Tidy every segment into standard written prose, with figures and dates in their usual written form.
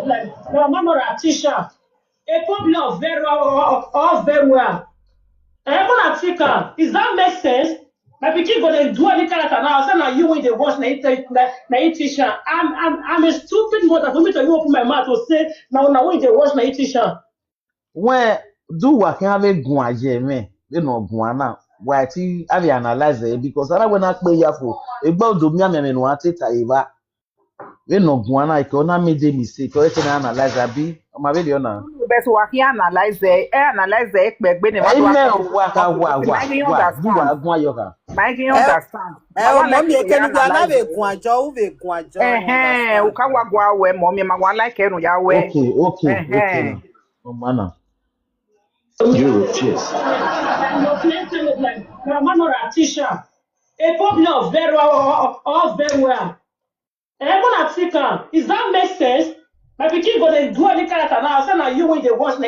like my mama or a teacher. A problem very well, all very well. I'm gonna take her. Is that make sense? My pikin gonna do any character now. Say now you when they watch na teacher. I'm a stupid mother for me to even open my mouth to say now when they watch na teacher. When do what can have a guaje me? You know, guana. Why ti have analyze it because I when I play ya for about do me me no ate taiba. You know, guana I can make the mistake. Or can analyze abi. My video na. Best work here analyze it back when Amen. Waka do what gua yoga. my can understand. Mommy, can you have a guajo, Ukawa gwa we mommy ma wa like no ya we. Okay. Oh man. You cheers. Like my mama or a teacher. A problem very well, all very well. I'm gonna take her. Is that make sense? My pikin gonna do any character now. Say now you when they watch na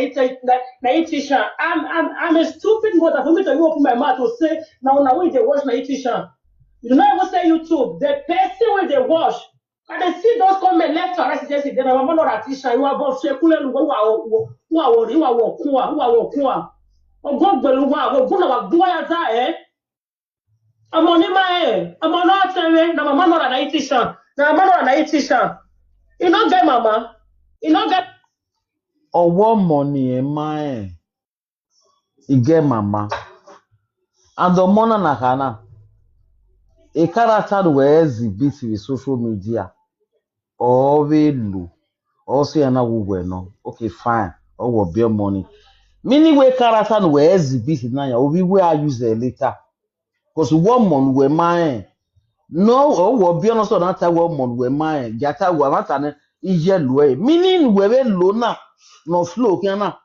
teacher. I'm a stupid mother for me to even open my mouth to say now when they watch na teacher. You know what say YouTube? The person when they watch, and they see those comment left and right. They say, "Then my mama or a teacher. You are both shekule who are. Ogo gbelu wa ogo na wa gbo ya za I'm on my I'm on not na mama no na teacher. Na mama no na teacher. You not get mama. You not get Owo money in my you get mama. And the money na kana. A character where exhibit with social media. Or we low. Also yana wo no. Okay, fine. Or will be money. Meaning we character where exhibit na ya we use later. Because one month we mine. No, will be honest on that one month we mine. Jata we matane ije low. Meaning we low na no flow kana.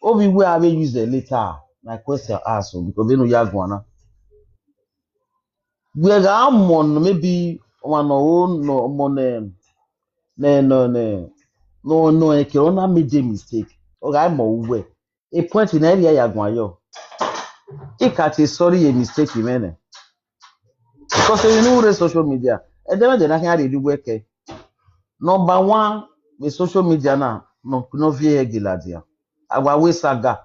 Or we use later. My question asked because they know ya gwana. We are mon maybe one no money. No, I can made a mistake. Okay, I'm aware. A point in area ya gwayo. It can't say sorry a mistake you mean. Because you know the social media. And then I can do work. Number one, with social media now, no via giladia. I will saga.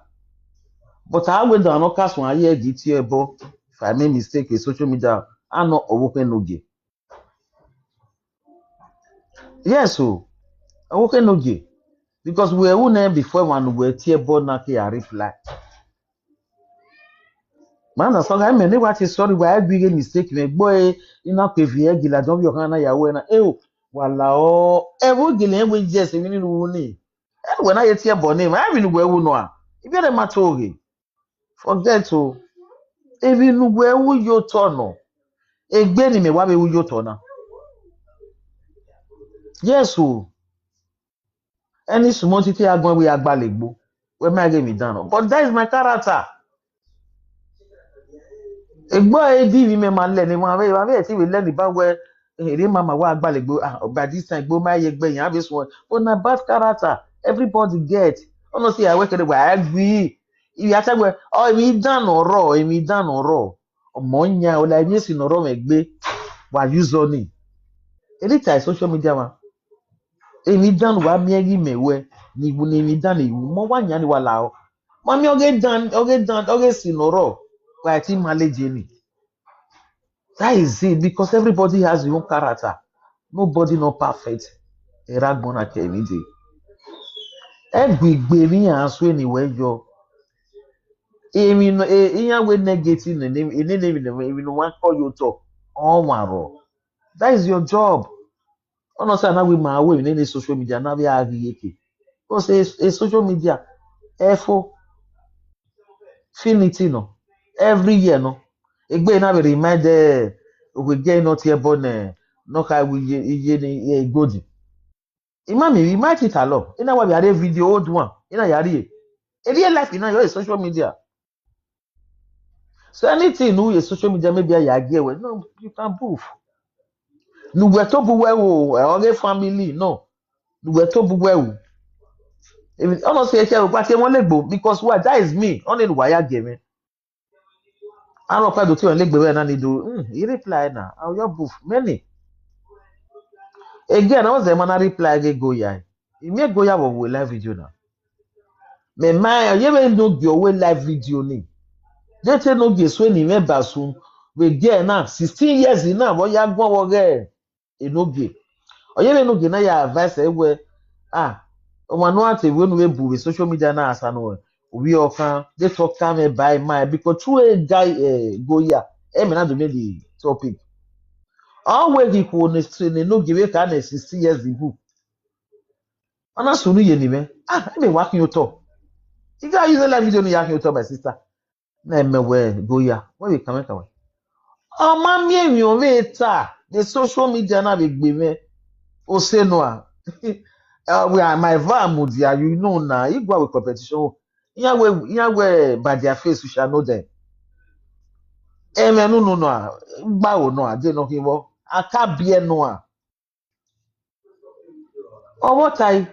But I will not cast one year GTable if I make mistake with social media. I'm not open Enogie. Yes, so open Enogie. Because we were name before one we tear board na ke reply. Man, so I mean what is sorry why big mistake me boy ina pe vie gila don bi okan na yawo na wala o e wo gile we just me ni wo ni. And when I tear board name I mean we wo no a. If you matter oge. Forget to even we wo yo to no. Egbe ni me wa be wo yo to na. Yes o. Any small thing agbon we agbalegbo. We may get me down. But that is my character. A boy did me man learn one way, we learn about where mama wa agbalegbo by this time go my yegbe yan this one. But na bad character. Everybody get. Honestly, I work at the way I agree. If you ask where oh me down or raw, me down or raw. Omonya or like yes in raw megbe wa use on it. Anytime social media man. Emi dan wa mi egi mewe ni bu ni mi dan ni mo wa nya ni wala o mami oge si noro wa ti manage ni. That is it because everybody has their own character. Nobody not perfect. Era gbona ke mi de egbegbe mi aso anywhere yo emi no iyan we negative ne emi no wan call you talk on waro. That is your job. Honestly, now we my way in social media now we are yeke. Because a social media, effort, finity no, every year no. Egbe na be remind we get not here born no kai we ye good. Imagine we might it along. Ina wa be are video old one. Ina yari. A real life ina your social media. So anything no your social media maybe I get well. No, you can prove. Nu we to bu we o family no. Nu we to bu we. If honestly, because what that is me. Only wire game. I don't quite do to leg beware and do. He reply now. I'll your boof many. Again, I was the man reply go ya. ime go ya wo live video na me ma ye me no gi owe live video ni je te no gi so ni me basu we get na 16 years na bo ya gbon wo ge Enogie oye me no gi na ya advice ewe ọmọ no ate we no we bu we social media na asa no we okan they talk time by my because true a guy go ya e me na do me the topic always equal ne no give we ka na 60 years ibu ana so no ye ni me e be working you talk you guys use live video ni ya you talk my sister na me we go ya we be come come ọmọ mi èèyàn we ta the social media na be gbe me o se no we are my vamudia you know na igwa with competition yeah we by their face we shall know them eme no gba o no ade no hiwo aka bie no owo tai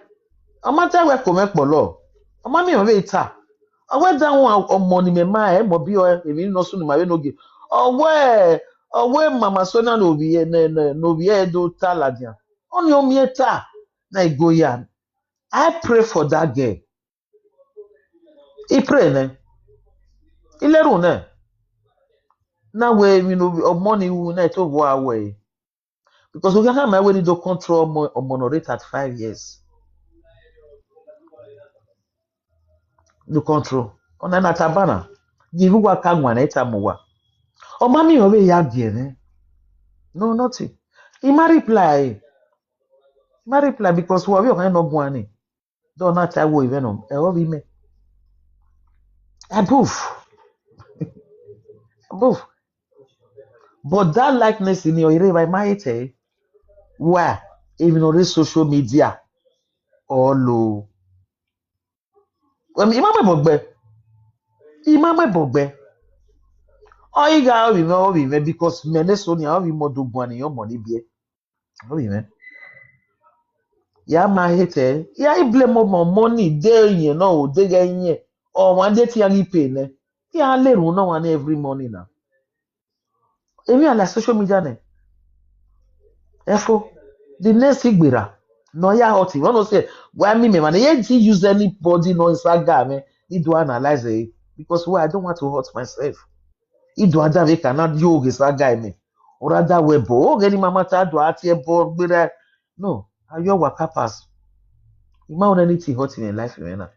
omo tai we ko me polo omo mi o be ta owo da won omo ni me ma e mo bi o emi no so ni ma we no gi owo mama Sonia no bi no bi e do ta ladian oni o mi eta na igoya I pray for that girl. He pray ne. Ileru ne. Na we you know money we na to go away. Because we can my way to control monorate at 5 years. The control. Ona na tabana. Give wa kangwa na itamuwa. O mami o we ya die ne. No nothing. He ma reply. Ma reply because we o kan no go ani. Do na ta wo even no. E o bi me. Above. But that likeness in your area by my where even on social media all low. Well, Imam Bogbe. Oh, you got me because many Sonia have more do money your money be. Oh, man. Yeah, my hate. Yeah, I blame more money there, you know, they get or one day you pay. Yeah, I let no one every morning now. Even on la social media ne. Therefore, the next igbira no ya hot one no say why me man you didn't use anybody no Instagram me need to analyze it because why I don't want to hurt myself. It do ada we cannot you Instagram me or rather web o gani mama ta do ati e bo gbira no ayo waka pass. Ima on anything hot in life me na.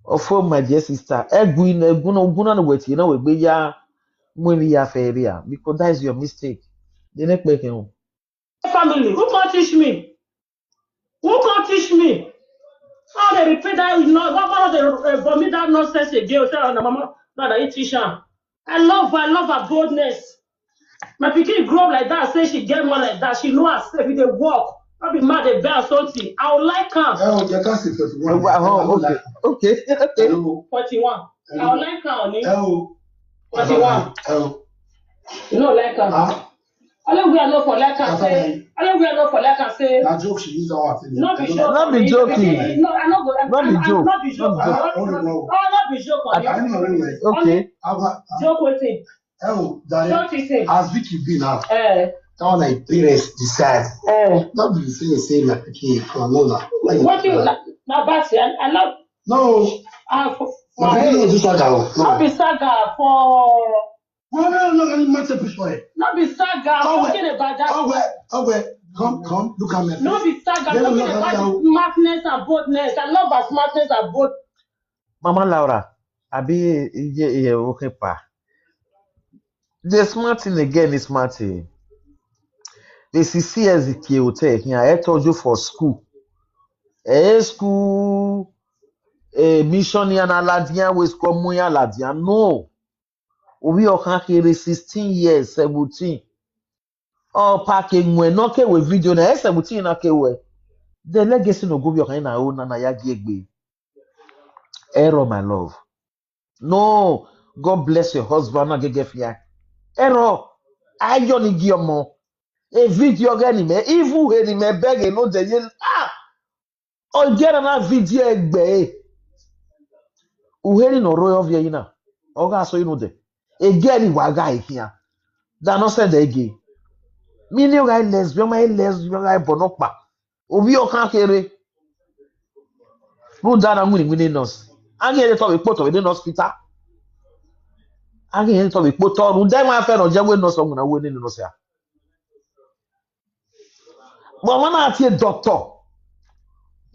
Of my dear sister eguna no weti na we gbe ya mo ni ya fe ria because that is your mistake. The next make Family, who can teach me? Who can teach me? How they repeat that? What they vomit that nonsense again? Tell her mama that I teach her. I love her boldness. My pikin grow up like that, say she get more like that. She know herself. If they walk, I'll be mad at bear something. I would like her. Oh, you can't say 41. Okay. 41. I would like her, honey. Oh. 41. Oh. You know, like her. All we are not for like her say. All we are not for like her say. That joke she used our thing. Not be joking. No, I'm not going. Not be joke. Not be joke. Not be joke. Okay. Joke with it. Oh, Daddy. As Vicky be now. Now like parents decide. Not be saying like okay, come on now. What you now, Batsy? I love. No. For no, do saga. Not be saga for. No, matter before. Not be saga. Talking about that. Oh, wait. Come, look at me. Not be saga. Talking about smartness and boldness. I love her smartness and bold. Mama Laura, abi ye okay pa. The smart thing again is smart thing. The CCS ki hotel here. I told you for school. School mission yana ladian we school muya ladian no. We okan kere 16 years 17. Oh packing we no ke we video na 17 na ke we. The legacy no go be okan na o na ya giegbe. Error my love. No, God bless your husband na gege fia. Error. Ayo ni gi omo. A video gani me even he ni me beg no de ye o get na video egbe. Uheri no royal via ina. Oga so you know de. Again waga here. That not said again. Me ni guy lesbian my lesbian guy bonopa. Obi o kan kere. No dana nguni nurse. Angi ene to be poto we hospital. Angi ene to be poto ru dem afa no je we nurse nguna we ni nurse ya. But when I see a doctor,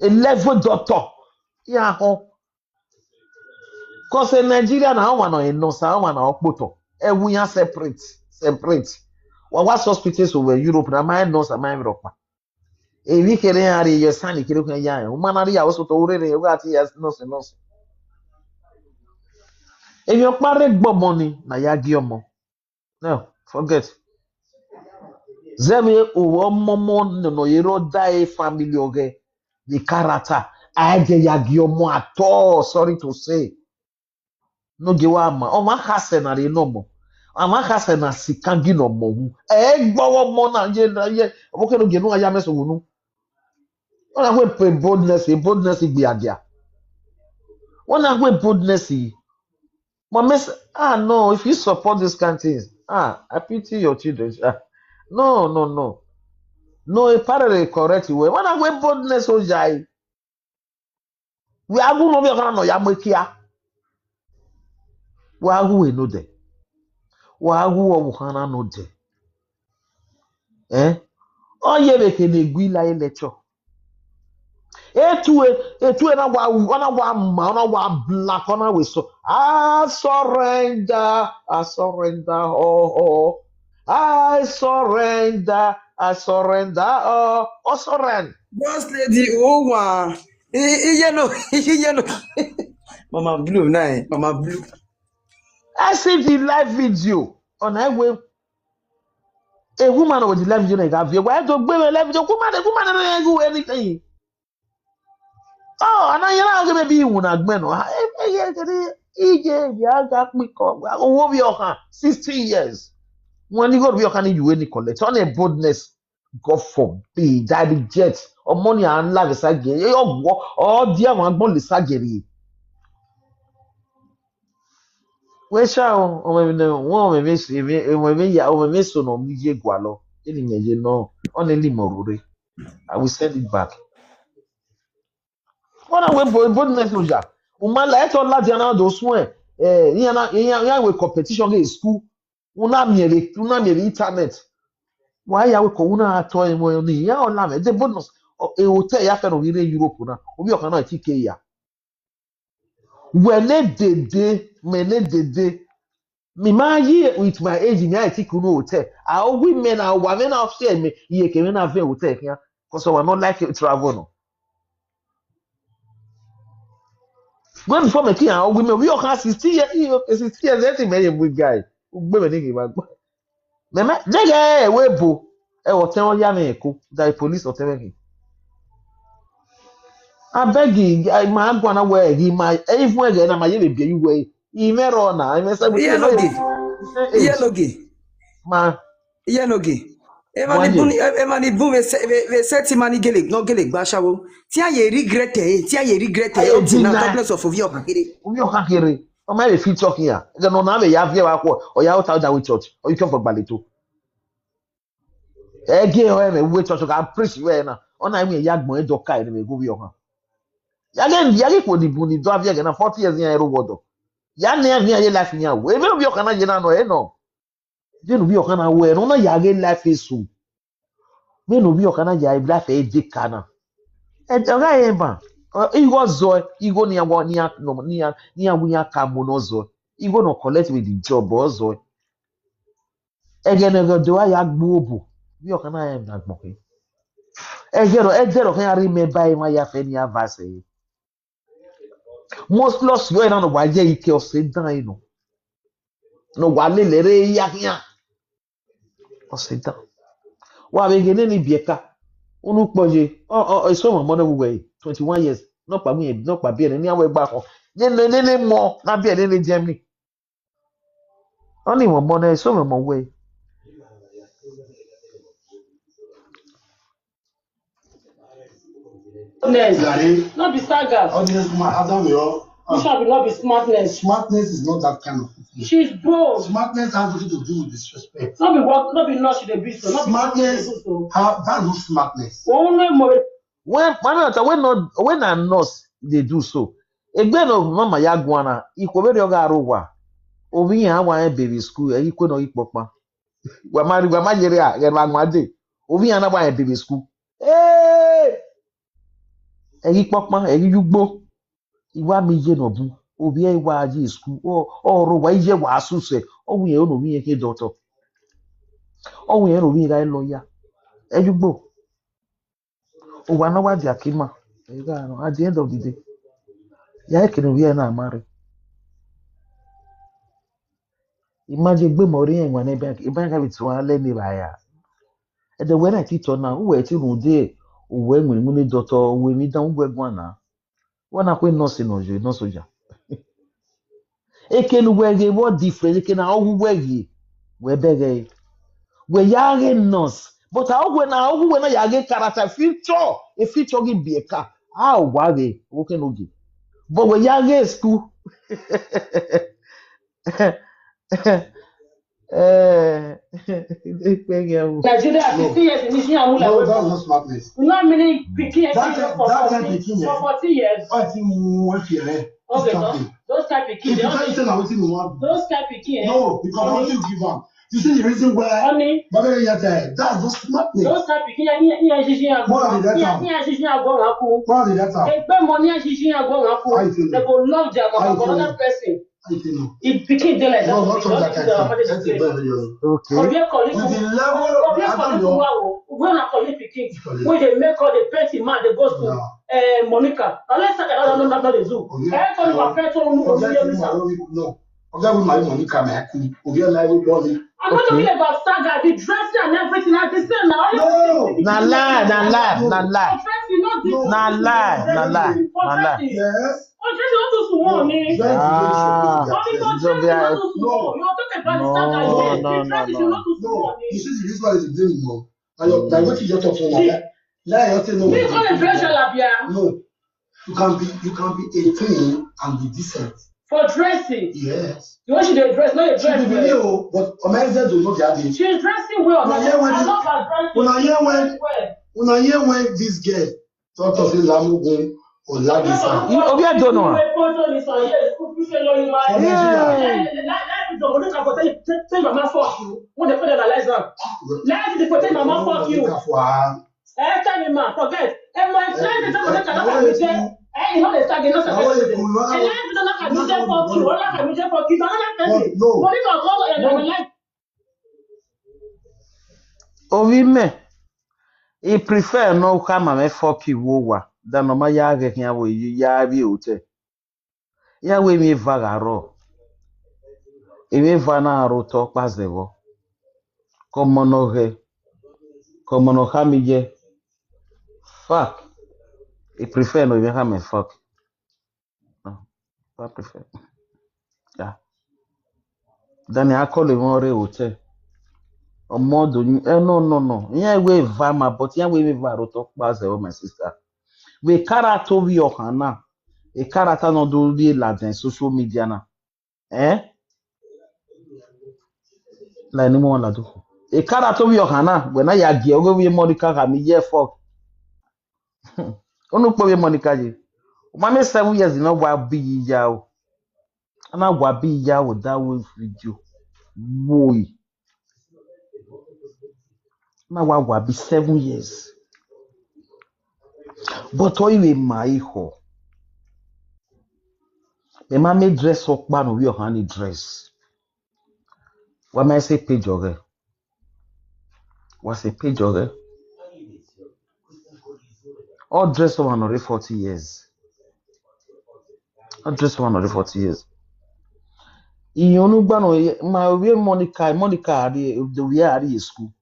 a level doctor, yeah, because in Nigeria now one no nurse, one no poto. We are separate. What hospitals over Europe na my nurse and my Europe. Evi kere ari ye sani kere kun ya. Umanari ya also to ure re ga ti yes nurse. If you pare gbo money na ya gi omo. No, forget. Zeme o momo no yero die family oge the character. Aje ya gi omo at all, sorry to say. No ge wa ma. O ma hase na re no mo. Ama hase na sikangi no mo hu. E gbo mo na ye. Obo ke no ge no aya meso wonu. When I went boldness be adia. When I went boldness, but miss, no, if you support these kind of things, I pity your children. No. No, a parallel correct way. When I went boldness, oh jai, we are going to be around no yamekia. We are who we know there. We are who we know there. Oh yeah, we can agree like lecture. Etu na wa ma na wa black na we so I surrender oh I surrender oh surrender. Boss lady, oh wow. Yellow. Mama Blue, nine. Mama Blue. I see the live video on highway. A woman with the live video na ga why do gbe live video woman na go anything. Oh, and I know maybe you wanna gbe no. Ije ya ga piko. Owo bi okan 16 years. When you go to be okan you any collect on a boldness. God forbid that reject or money and love is again. Oh dear one bon le sageri. We shall o me won me so no mi je gwa lo. Eni meje no on eli morure. I will send it back. When I went boldness loja. Woman like to la dia na do sun yan we competition in school. Una mi internet. Why ya we ko una ato emo ni ya o la me de bonus e hotel ya fe no ire Europe na obi o kan na ti ke ya we ne dede me ma yi with my age me I ti ku no hotel our women are women of share me ye ke me na fe hotel kan cause we not like travel no when before me ki our women we o kan 60 years 60 years that me ye guy gbe me ni ki ba me jege we bo e hotel ya me ko da police hotel me I beg you, my gonna wear he my even again, I'm a year baby way. He met on I mess up with Ma, Emani boom, we set him money gelig, no gelig, bashawo. Tia ye regret na complex of your Hakiri. Or maybe feet talking here. Then on have a yavia or you out with church, or you come for Balito. Again, wait to I preach when on I mean Yagmo and Dokai and go your Yagan Yagi would the bunny drive again 40 years near Robodo. Yan near your life near way. Maybe you can no. Then we are gonna wear on a Yagi life is soon. Then we are gonna life a dick canna. And a guy emba. He was Zoe, he go near one near we are Camonozo. He go no collect with the job or Zoe. Again, do I have bobo? We are gonna have that monkey. Egero can remember my yafenia vase. Most lost you on why ye kill sit down. No wale lere yakia. Or sit down. Why begin any bieka? Unu poje. I saw my mother way 21 years. Not by me, not by being any way back. Then more, not be any Germany. Only one money, I saw my way. Not be sagas. Not be smartness. Smartness is not that kind of thing. She's bold. Smartness has nothing to do with disrespect. Not be work, not be nurse the beast. Smartness, that's not smartness. Only more. When I'm nurse, they do so. Again, of mama yagwana, equal yoga rowa. Obi ya wa baby school, equal no equal. Wamajeria, get magmade. Obi ya na wa baby school. Hey, equal man, you Iwa meje no bu. Obi ya iwa aji school. Oh, rowa ije wa asuse. Oh, we no we ke doctor. Oh, we no we guy lawyer. Ejugbo. Owa na wa di akima. At the end of the day, ya can we na marry. Imagine gbe mori en wan ebe ka bitu ale ni baya. E de when I teach on now, we ti run dey. Uwe nwere mu ni doctor, uwe mi dan ugwe gwan na. Wana kwe nurse no je, no soja. Eken wege what difference eken na ogu wege. We bege. We yage nurse. But how we na yage character future. A future gi bieka. Ah wage. Oken ogi. But we yage school. Nigeria 50 years in this year. No, that's not smartness. Not many picking for 40 years. I think more here. Okay, those type of kids. Those type of kids. No, because I want you to give up. You see the reason why? But that's just smartness. Those type of kids. More than that. They pay money and they go love their another person. It became like that. No, not from that kind of thing. Okay. With the level, when I call it when they make all the person man, they go to Monica. Unless I don't know the zoo. I call my friend no. Forget with my Monica, man. I'm not talking about saga, the dressing and everything. I just say now. No, na lie. Yes. No. You see the reason why it's doing more. Like what you just talked about. No. You can be 18 and be decent. For dressing? Yes. You want she dey dress, not a dress. She be well, but Americans do not have it. She is dressing well. When I hear when this girl talk of Lamugun or Lagisa. Obi I don't know. Tell mama fuck you. When they put it like that. Let the protect mama fuck you. Tell me man, forget. And my friend is not gonna say. Hey, no, they start getting us. Ovi me, he prefer no come and fuck you wowa than no my yage here with you yabi ute. Ya we me vagaro. Ime vana ro talk pass the wo. Come no hamije. Fuck. He prefer no even have me fuck. No, I prefer. Yeah. Then I call him more ute. O modo no. Yeah we vama, but yeah we va ro talk pass the wo my sister. We character we ohana. A character no do the laden social media na. Like no one la do. A character we ohana when I agi ogo we Monica ka mi ye fuck. Onu po we Monica je. Mama 7 years no wa bi ya o. Ana wa bi ya o that way video. Boy. Na wa bi 7 years. But o iwe mai ho. The mama dress up man we ohana dress. What may I say page ore? What's a page ore? All dress up another 40 years. All dress up another 40 years. Iyonu my way Monica the way are school.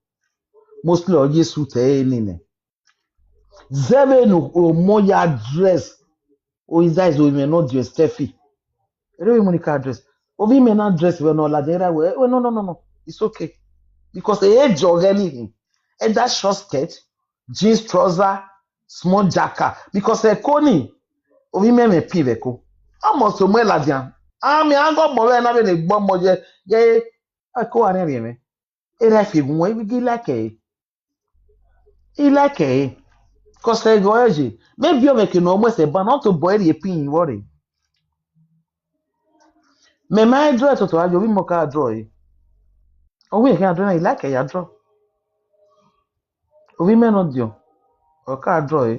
Mostly or yes suit nine. Seven or more dress. Or is that we may not dress Steffi. Really Monica dress. Or we may not dress when all that way. Oh no. It's okay. Because the age of anything. And that short skirt, jeans trouser, small jacket. Because a coney. Or we may piveko. Almost to Meladian. I got more than having a bomb. Yeah, I call an area. And I feel when we get like a. He like a. Cause they go edgy. Maybe you're making almost a ban out to boy the pin worry. Me my draw to ajo we moka draw. O we can draw like a draw. O we me no dio. O ka draw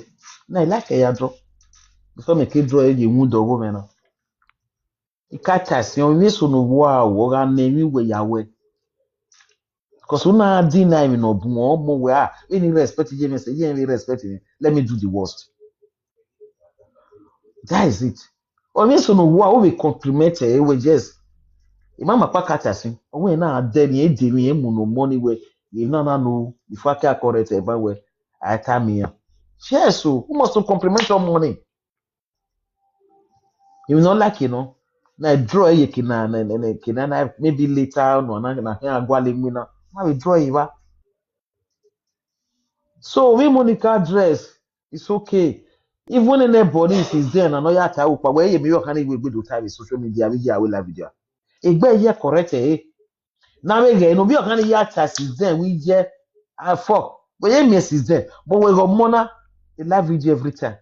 na like a draw. Before me ke draw you mu do wo me no. Ikata si on we so no wo a wo ga na mi we yawe. Cause una deny me no bu mo we a any respect je me say you ain't respect me. Let me do the worst. That is it. O we so no wo a we compliment e we just Imama pakatasi. Onwe na adeni edemi emu no money we you no before I correct eba we atamia. Yes, so who must compliment your money? You not like na draw ye kina na maybe later no na here agwale mina. Na we draw iwa. So we Monica dress it's okay. Even in the body is there na no ya ta upa we ye me yo kan we do time social media we la video. Egbe ye correct Now again, no be a kind of yacht is there. We just fuck. But yeah, miss is there. But we got money. The live video every time.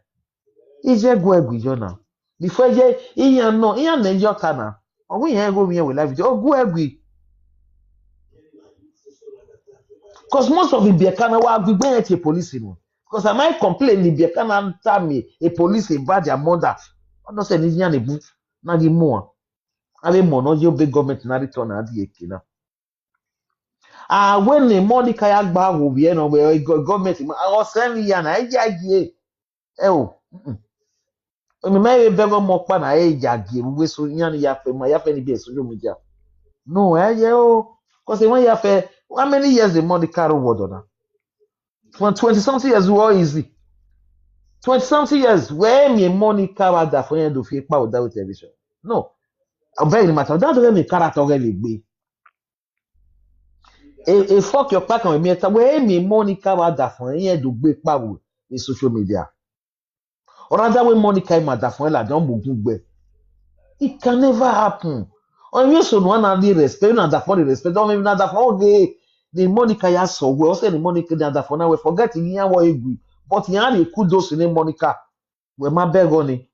It's just go with you now. Before you, no, your canal. Or we ain't go here with live video. Oh, go agree. Because most of the be a canal will be going to police. Because I might complain the be a canal tell me a police about their mother. I'm not saying it's not a book. Not the more. I mean, more. Not your big government. Not return at the ekina. When the money kayak bag will be we government, I was saying, I oh, me may be more pan I jaggy, we so yan yafe, my yafe be social media. No, because when you have how many years the money carry water now? 20 something years, what easy. 20 something years, where me money carry that for you to fake power without television. No, I'm very matter. That doesn't mean character really be. A fuck your pack on me. Where me Monica was that for here to break power in social media. Or other way Monica ma that for la don't book. It can never happen. On you so one and the respect and that for the respect. Don't even that for the Monica ya so we also the Monica that for now we forget in here what you but you have a kudos in Monica. We ma beg on it.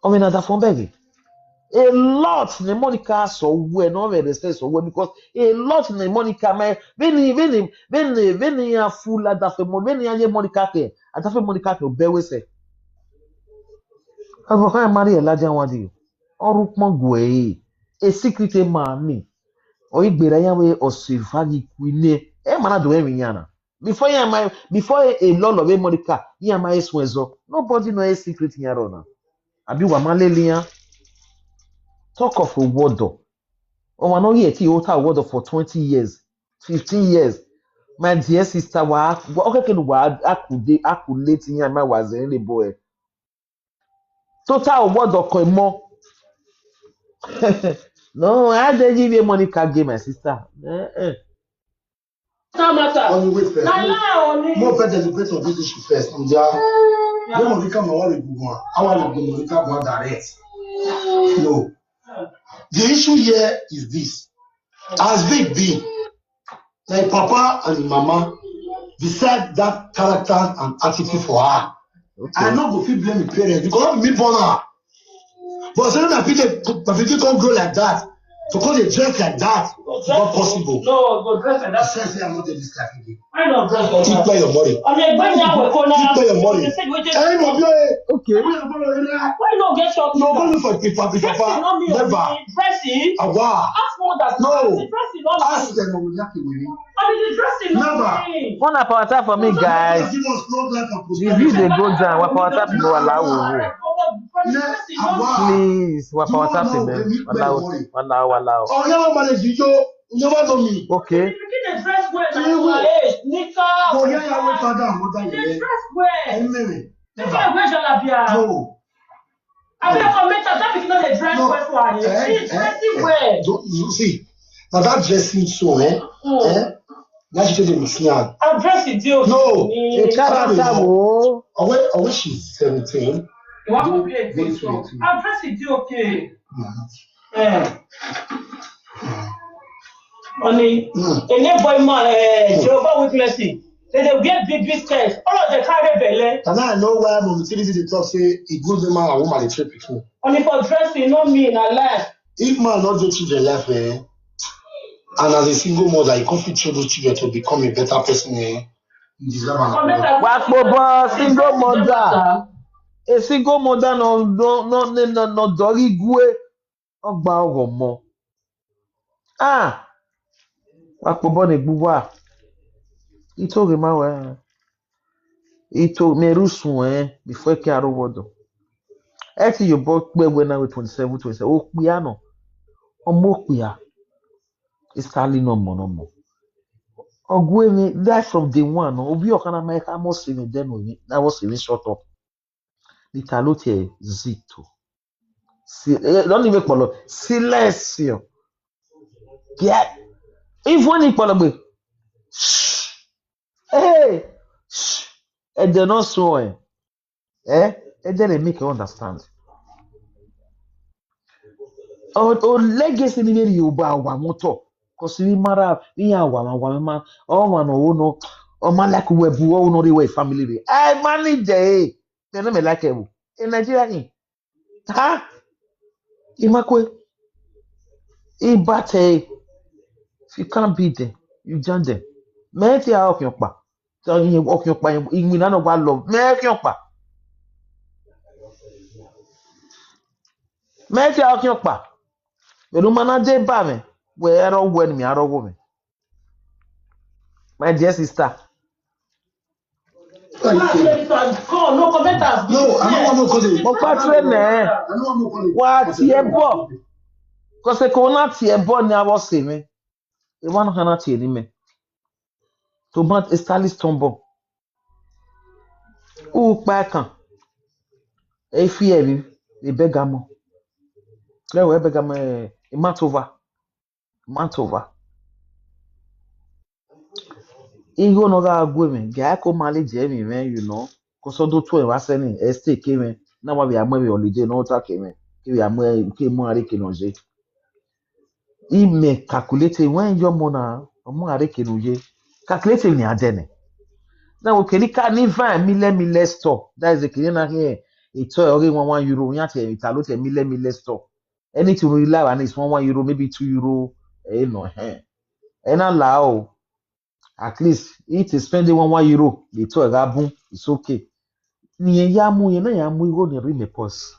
I mean that for begging. A lot in Monica so we no respect so well because a lot in Monica me when you full at that for when you Monica ke at that for Monica ke be we say abo kan marry Elijah wadi orukpon gwe a secret man ni o igbera yan we osifagi kwine e mana do enwi yana before a lot of Monica ya ma eswezo nobody know a secret yan rona abi wa malelian talk of a word. Oh, I know yet he hold her word for 20 years, 15 years. My dear sister, okay, can I could late in my was any boy. Total word of coin more. No, I didn't give you money can give my sister. Only wait first. More better the place of this issue first. When Monica I want to Monica go direct. No. The issue here is this. As big B, like Papa and Mama decide that character and attitude for her. Okay. I not go feel blame the parents because me born her. But so that people don't grow like that. Because they dress like that, it's not possible. No, go dress like that. Say I'm not doing this type of thing. I don't dress like that. Keep pay your money. Okay, buy now. Keep pay your money. Okay. Why not get your no, go look for Papa. Never. Dressing? Wow. Ask more that. No. Dressing on ask them when we're happy with me. I mean, the dressing Never. One power tap for me, guys. The view they go down. What power tap no allow. Please, what power tap in them? Allow. Oh, never manage you. You never know me. Okay. If you get the dress wear, sneaker. Oh, yeah, wait for them. What the dress wear. Never. No. I mean, for me, that is not a dress wear for her. She's dressing wear. You see, now that dressing so, now she told me, snap. I'm dressing deal. No. A character, oh. I wish she's 17. You want to play? I'm dressing deal, okay. Only a boy man, Jehovah Witnessing. They wear big skirts. All of them carry belle. And I know why when they talk say it good man and woman they trip before. Only for dressing, not me in a life. If man not do children life, and as a single mother, you can't teach those children to become a better person. You deserve an Wakbobo single mother. A single mother no dori gwe. Ogba ogomo. Ah. Wakbobo ne gbuwa. Ito rema we. Ito merusun before ke arowodo. Eti you bought we now with 27 27. O piano. Omo pia. Istali no mo. Ogwemi that from day one. Obi okana make almost even then we that was even short up. The talote zito. Don't even follow. Silencio. Yeah. If one is follow, shh. Hey. Shh. And they're not so. And then they make you understand. Oh, legacy ni very uba wa moto. Cause we mara we are wa oh man no oh man like we bu oh no the way family. I manage they no me like you. In Nigeria ni. Ha? Imakwe. Ibate. If you can't beat them, you join them. Make your off your pa. So you walk your pa. You mean no one love. Make your pa. Make your off your pa. The woman a day ba me. Where all when me, I don't woman. My dear sister. No, commenters. No, I don't want to call it. Mo pa train me. I don't want to call it. What tie bo? Cause the corona tie bo ni awo se me. E wan hana tie ni me. Tomat estalis tombo. U pa kan. E fi e bi. E begamo. Le we begamo e Mantova. Igo no ga agwe me. Ga ko mali je mi men you know. Cause do to e wa se ni e stay ke me. Na wa bi amwe bi holiday no ta ke me. Ke bi amwe ke mo are ke no je. I me calculate when your mona omo are ke no je. Calculate ni adene. Na wo keli ka ni 20 mille store. That is the kenya here. It's already €1 yan te italo te mille store. Anything we rely on is €1 maybe €2 no and allow at least it is spending €1 the to gabun it's okay. Ni ya mu ye na ya mu igo ni ri me pos.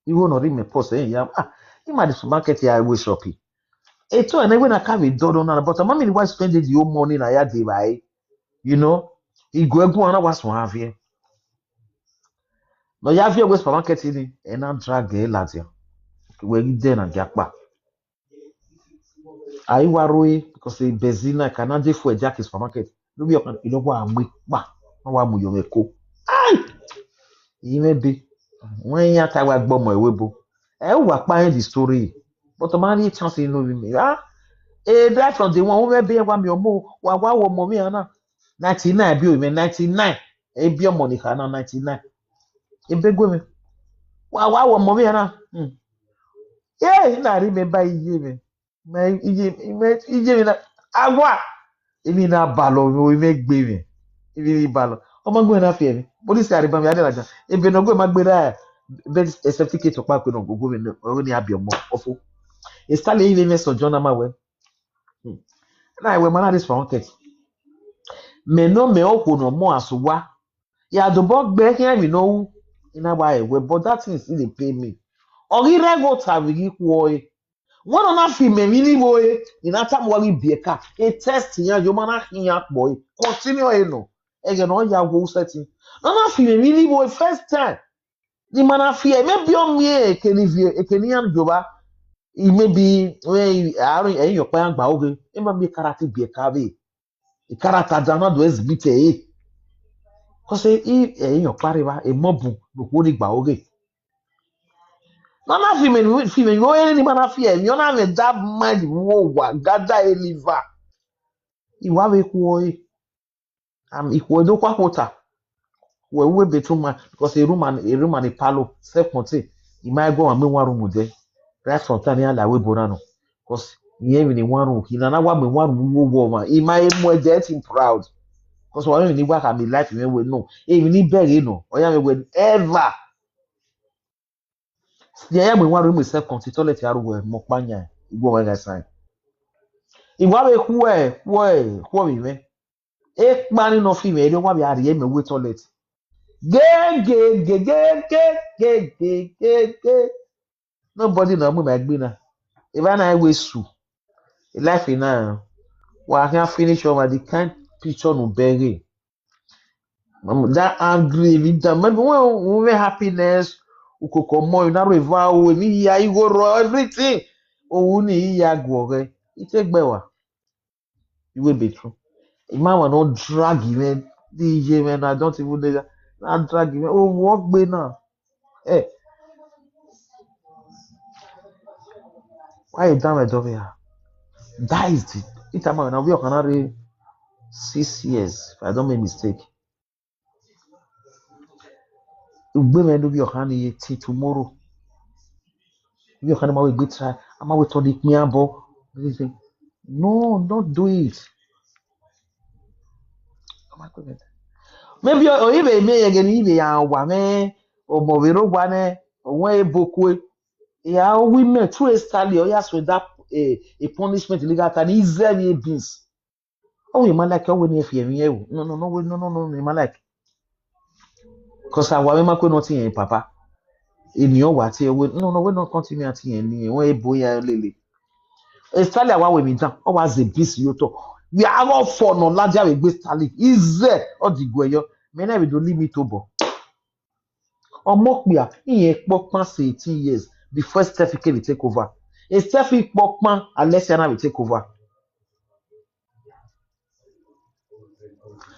Igo no ri me pos ya in my supermarket ya we shopping. Eto and when I carry dodo na but mama ni why spend the whole money na ya dey buy. You know, igo egu ana was one have here. No ya have we supermarket ni e na drag e latia. We dey na jakpa. Ai waroi because the benzina Canada for a jack supermarket. No be you know what am pa. No wa mu yo meko. Ai! Yi me be. When ya ta wa gbo mo ewebo. E wa pa the story. But man chance you know me. That from the one who be wa mi omo wa wo mo mi ana. 99 bi o me 99. E bi o money kana 99. E be go me. Wa wo mo mi ana. Yeah, na remember iye me. Me iye na agwa. Emi na balo o me gbe mi. Emi balo. Omo gbe na fe mi. Police ari ba mi ade laja. Ebe no gbe ma gbe da be certificate o pa pe no go mi o ni abi omo ofo. E style ile me so John ma we. Na we man this for text. Me no me okwo no mo asuwa. Ya do bo gbe here mi no ina ba e we but that thing still dey pay me. Ori rego ta wi ku oye. One on that film, mini boy, in that time while we be a car, a test here, you man here, boy, continue, no, again, all your go setting. No, that film, mini boy, first time, the man fear, maybe on me, can you, a Kenyan Joba, it may be where you are in your plan, Bauge, it might be karate be a carve, a character down do is beat a because in your pariva, a mob, the holding Bauge. Nana female, no any man fear. You know me that mind wo gada eliva. Iwa we kuoi. Am iko do kwa kota. We betuma because a room and a palo self contain. You might go and me one room there. Right from Tanya la we bonano. Because Yeah, when one room, he na wa me one room woman. He my more getting proud. Because one when he work at me life, me we no. Even ni beg you know. Oya me when ever. Yeah, me one room myself conti toilet ya ro mo panya. Igbo wa ga sign. Igbo we who me me. E pa ni no fi me, e wa bi ari me we toilet. Ge ge ge ge ge ge ge ge ge. Nobody na mu ma gbe na. If I na we su. Life na. Wa can finish over the kind picture no bury. That angry with that man when happiness ukoko mo na river o ni ya igoro everything o ni ya gore it take bewa you will be true a man will not drag you man DJ man I don't even know not drag you man oh walk be now eh why you down my job here that is it it am na we can 6 years if I don't make mistake ugbe me no be okan ye tomorrow you can ma we gbe try ama we to the pin abo no don't do it oh my goodness maybe o ibe me again ibe ya wa me o mo we ro gwa ne o won e bokwe ya women through a style o ya so that a punishment legal tan is any beans oh you man like o we ni e fi emi e wo no you man like cause awa me ma ko nothing yen papa eniyan wa ti e we no we not continue at yen ni won e boya lele Stanley awa we mi dan o wa ze bis yo to we are all for no laja we gbe Stanley ize odigwe yo me na we do limit obo omokpia iye pokpan say 18 years before Stephen will take over a Stephen pokpan Alessiana will take over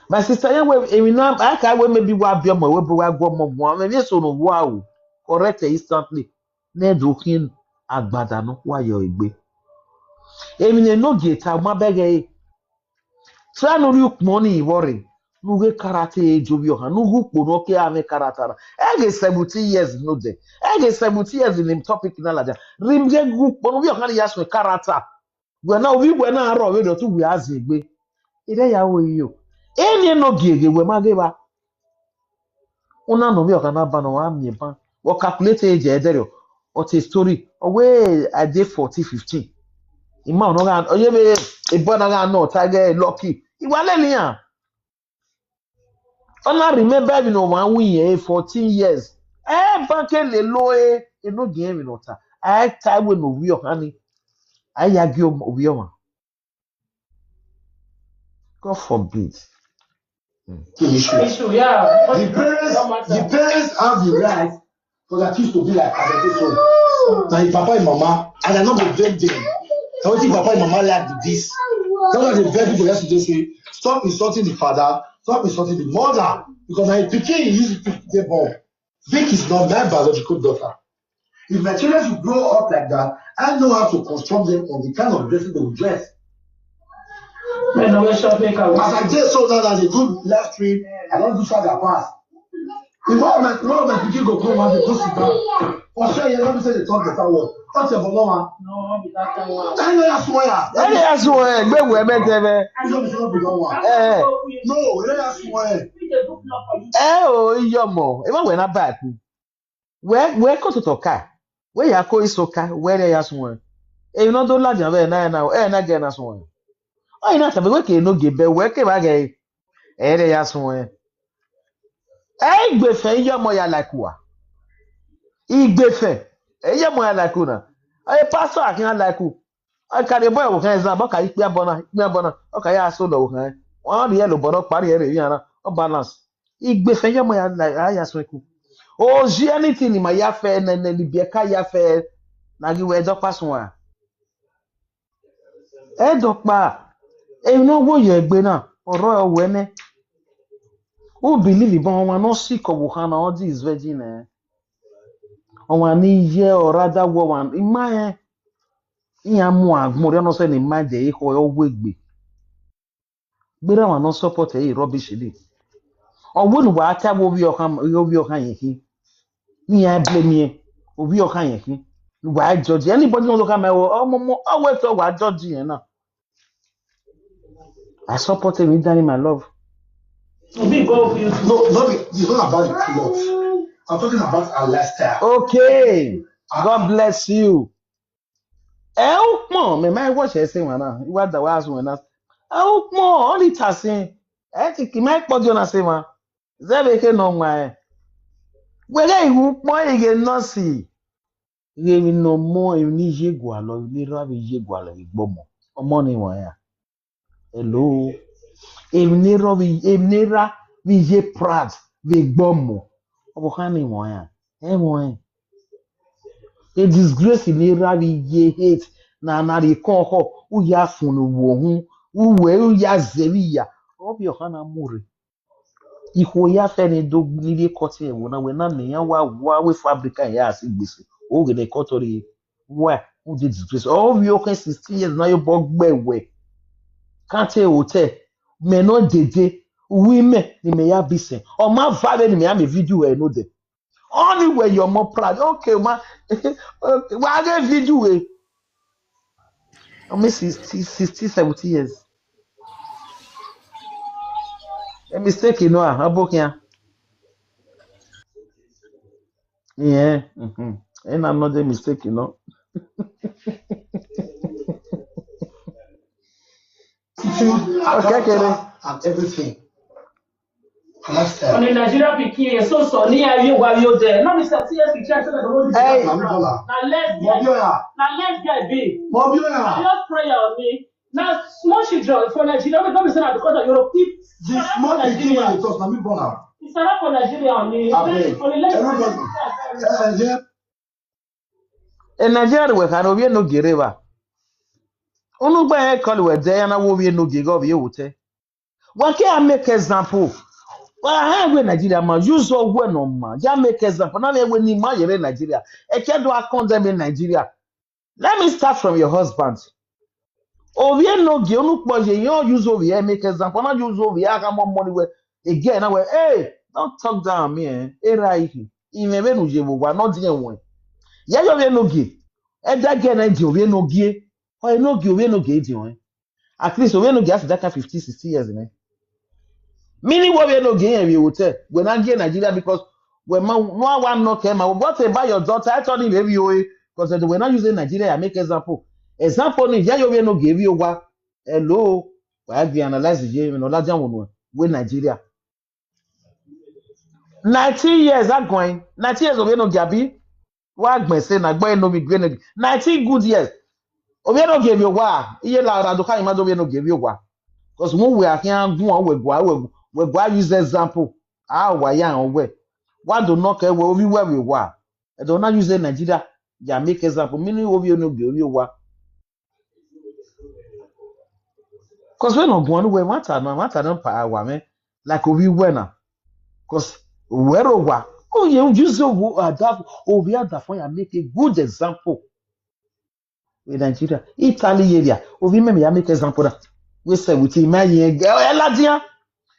my sister yan we na aka we maybe wa bi omo we bo wa gbo omo me so no wa o correct instantly na do kin agbada no wa yo igbe emi ne no geta ma bege try no look money worry nuge karate ejobi oha nugu kpono ke ame karatara ege 17 years no de ege 17 years in him topic na laja rimge gu kpono bi oha ya so karata we na obi we na aro we do tu we azegbe ire ya wo yo eni no gege we mageba una no bi oha na ba no wa mi ba wo calculate age ederio o ti story owe ade 40 15 ima no ga oye be e bona ga no tage lucky iwale ni an Ona remember you know one win 14 years. Banke le loe e no game no ta. Time we no wi ohani. Yagi obi oma. God forbid. Issue, yeah. The parents have the right for their kids to be like adopted son. Now papa and mama, and I not go blame them. I want papa and mama like this. That's why the very people yesterday say, stop insulting the father, stop insulting the mother, because I pikin use to get born. Vic is not my biological daughter. If my children should grow up like that, I know how to construct them on the kind of dressing they will dress. As I did so that as a good left stream, I don't do shagger pass. The moment my pikin go come and they go sit down. For sure, you let me say the talk better word. What's your follower? No, be that one. I know that's why. Eni aso gbe we me tebe. I know it's not be that one. No, that's why. O yomo. E ma we na back. We ko to ka. We ya ko isoka, we re ya so. E no do lajan be na ge na so. O ina tabe we ke no ge be we ke ba ge. E re ya so. Igbefe yomo ya like wa. Igbefe. Yomo ya like una. Pastor akin like u. Akare boy wo kan exam ka ipe abona. O ka ya so lo kan. Won ri yellow bodo pari ere yin ara. O balance. Igbefe yomo ya like ya so ku. O ji anything ni ma ya fe na ni bi ka ya fe na gi we do pasun wa. E do pa. E no wo ye egbe na. Oro we ne. Who believe bon wa no sick of Wuhan all this virgin eh. On ni ye or rather woman in my iya mu agmori no say ni ma de ho yo wegbe. Gbera wa no support e rubbish dey. Owonu wa ata wo bi okan yin ki. Ni ya blame ye. Obi okan yin ki. Why judge? Anybody want to come here? Oh, mama, always talk why judge you now. I support him in my love. Big go you. No, it's not about the clothes. I'm talking about our lifestyle. Okay. God bless you. Help mom, me my watch say one now. What the was one now. Help mom, only tasking. I think my body on say one. Zebe no my. Whether you more again no see. You no more you ni je gwa lo, ni ra bi je gwa lo igbomo. Omo ni won ya. Hello. Emnera bi je prat bi igbomo. Obo kan ni won ya. E won. A disgrace in era bi je hate na de kon ho u ya fun wo hu u we u ya zeria. Obi ohana mure. Iho ya fe ni do ni de kote wo na we na me yan wa we fabrica ya asigbese. O ge de kotori wa u dey disgrace. All we okay 16 years now you bog gbewe. Can't tell hotel. Me no dede. Women ni me ya bisen. O ma vale ni me ya me video e no de. Only where you're more proud. Okay, ma. Okay, well, I get video e. I mean 60, 70 years. A mistake, you know, how about ya? Yeah. Mm-hmm. And I'm not a mistake, you know. Okay. And everything. Lifestyle. On the Nigeria pikin, so Sonia you were you there. Not Mr. TS picture so that the whole Hey. Now let's get big. Mobioya. Just pray on me. Now small children for Nigeria, we don't be saying that because of European. The small Nigeria is na me born am. It's not for Nigeria on me. Yeah. In Nigeria, we can be no gireva. Onu gba e call we there na wo we no gigo be wote. One can make example. Well, I have Nigeria man. Use all when no man. Just make example. Now we need man in Nigeria. I can't do a condemn in Nigeria. Let me start from your husband. Oh, we no give no boy. You use over here. Make example. Not use over here. I got more money. Where again? Now, hey, don't talk down on me. Hey, right. Even when you go, not the one. Yeah, you no give. And that again, I do. We no give. Oh, no give. We no give. At least we no give. That 50, 60 years, man. Meaning what we no gain we will tell when I get Nigeria because when no one no came what about your daughter I told him baby because we're not using Nigeria I make example ni yeah you no give you what hello why be analyze the game no la jam we Nigeria 19 years are going 19 years of no gabi wa gbon say na gbon no be green 19 good years obi no give you what iye la ra do kan ma do no give you what because when we are here we go use example why yan we what do not care where we were I do not use Nigeria ya make example meaning obi no be obi wa because we no go on we matter no pa wa me like obi we na because where wa oh you use adapt obi adapt ya make a good example with Nigeria Italy area obi me ya make example that we say with him eladia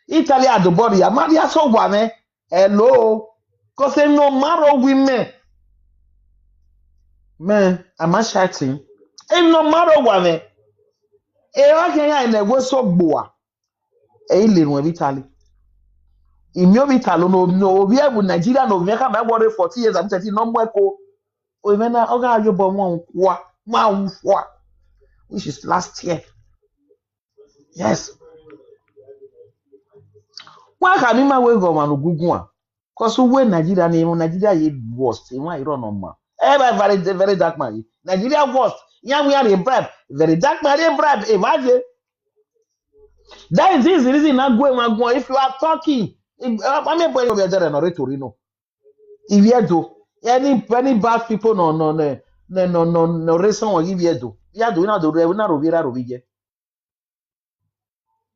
Italy at the body amadia so one hello because no matter women man am I shouting no matter one wa kan ya na we so gboa le no Italy imyo Italy no obi ebu Nigeria no me ka ma worry 40 years am 30 no mo eko o me na oga ayo bo won kwa ma won which is last year yes. Why can you we go man gugu cause we Nigeria ye worst why you run on man very dark man Nigeria worst yeah we are a bribe very dark man a bribe imagine that is the reason not go if you are talking I mean boy you be there no retorino if you do any bad people no reason or if you do na do na rovira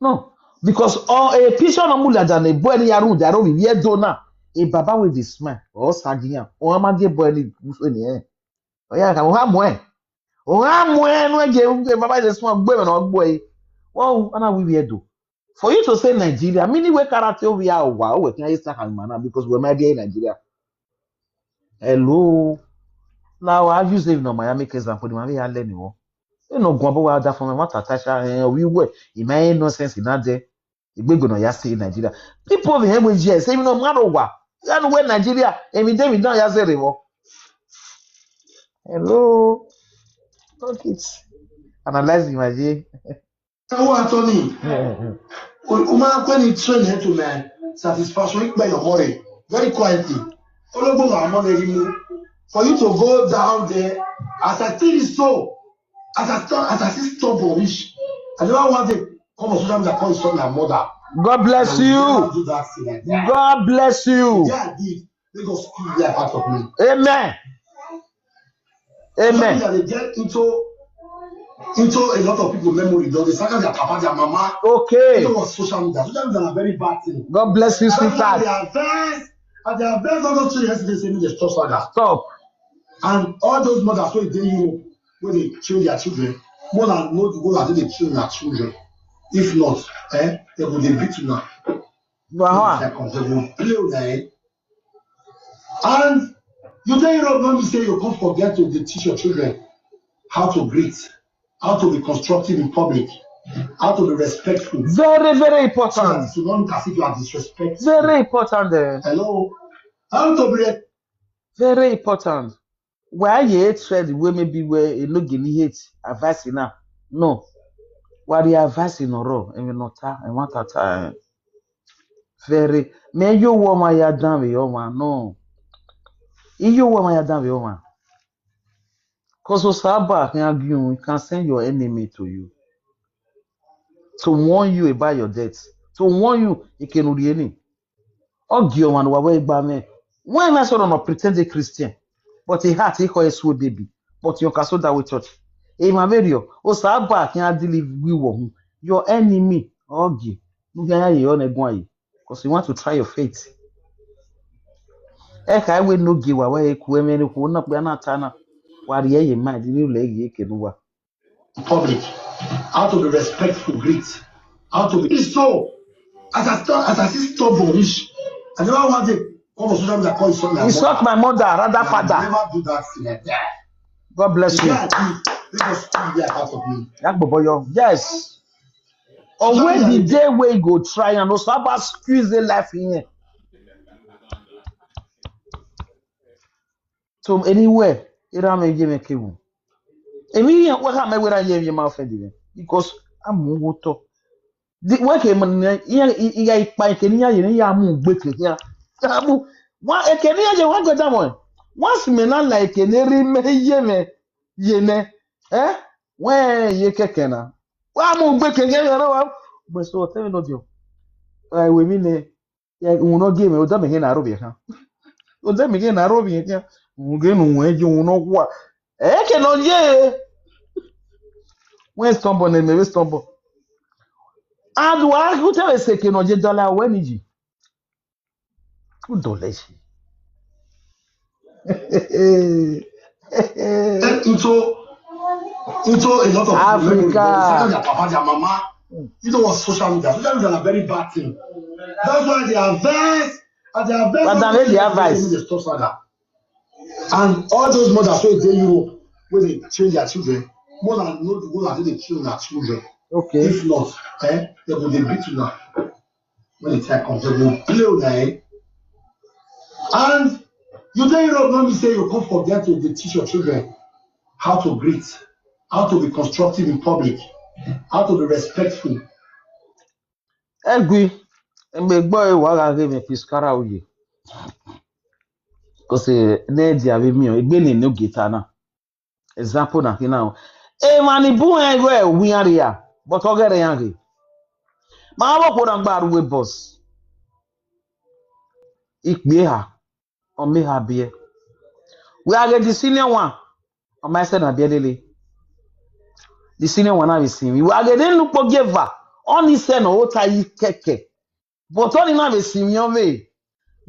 no because a picture no mula than a boy ni yaru daro we here do na a baba with the smile or sagian o ma ge boy ni so ni o ya ka o ha mo no ge baba the smile gbe me no boy wow ana we here do for you to say Nigeria meaning we character we are wa we can Easter man because we might be in Nigeria hello Now I use it no Miami example. The man we learn you. You know, go about that from what Tatasha we were. It may nonsense in that day. The big no ya say in Nigeria. People over here with say you know matter what. You know when Nigeria. Every day we don't ya say hello. Look it. Analyze imagine. How Anthony? Uma when you train her to man satisfaction by your money very quietly. Ologbon our money remove for you to go down there as I still is so as I still stubborn reach. I never want to come on social media call son my mother. God bless you. Do that thing like that. God bless you. Yeah, I did. They go speak there part of me. Amen. Amen. They get into a lot of people memory. They second their papa, their mama. Okay. You know what social media? Social media are a very bad thing. God bless you, sweetheart. They are best. And they are best. All those children yesterday say me they stop saga. Stop. And all those mothers who they Europe when they kill their children, more than know the goal that they kill their children. If not, they will be beat you now. Wow. They will play with their head. And you tell Europe, let me say you can't forget to teach your children how to greet, how to be constructive in public, how to be respectful. Very, very important. So not look as if you are disrespectful. Very important. Hello. How to be very important. Why you hate the way maybe where you no give hate advice now? No. What the advice in raw and not and want that very may you woman ya down with your man. No. You woman ya down with your man. Because Osaba can argue, can send your enemy to you. To warn you about your death. To warn you, he can do any. Argue man, wawe me. When I saw not pretend a Christian, but he had he call a sweet baby. But you can so that with church. Hey, my video, Osaba can deliver you your enemy. Argue. Because you want to try your faith. I will no give away women who not be an atana. What ye mind you leg ye can do. Public, how to be respectful, greet, how to be so. As I see stubborn reach, I never want to come on social media call son my mother. It's not my mother, rather father. I never do that thing like that. God bless you. Yeah, they just speak there part of me. Yes. Or when the day where you go try and also about squeeze the life in here. So anywhere, it may give me a cable. Immediately, what am I with your mouth? Because I'm moto. The work came in here, by Kenya, you move quickly here. What a Kenya, you want to go down. Once me not like a nearly me, yene, eh? Where ye kekena? Why move quickly here? But so tell me not you. I will mean, ya uno give me, Udam again, Arabia. Udam again, Arabia. Again, when you know what? Eh, cannot ye. When stumble and maybe stumble. And why who tell us say no $1 when you $2? Into a lot of Africa. Their papa, their mama. You know what social media? Social media are a very bad thing. That's why they are vexed. And they are vexed. But they advice. And all those mothers who in Europe, when they train their children, more than know the goal that they train their children. Okay. If not, they will be beat you now. When the time comes, they will play on their head. And you tell Europe, let me say you can't forget to teach your children how to greet, how to be constructive in public, how to be respectful. Egui, mbe boy waga me piskara uye. Because neji abi mi o egbe ni no gita na. Example na kina. E mani bu egwe wiaria, but ogere yange. Ma wo ko na gba ruwe boss. Ikpe ha, o me ha bie. We are the senior one. On my side na bie lele. The senior one na be seen. We are the look for giver. On his sen o ta yi keke. But on na be seen yon we.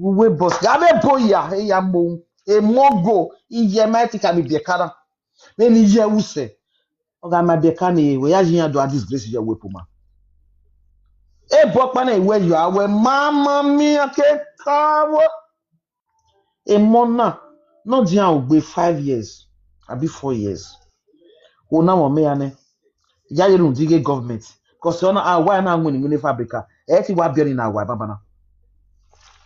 We boss. Gabe boya e ya mo. E mogo iye mighty ka be bekara. Me ni je use. Oga ma beka ni we ya yin do disgrace je we puma. E bokpa na we you are we mama mia ke kawo. E mona No dia will be 5 years. Abi 4 years. Wo na mo me ane. Ya yeru ndige government. Cause ona why na nwini fabrica. E ti wa biori na wa baba na.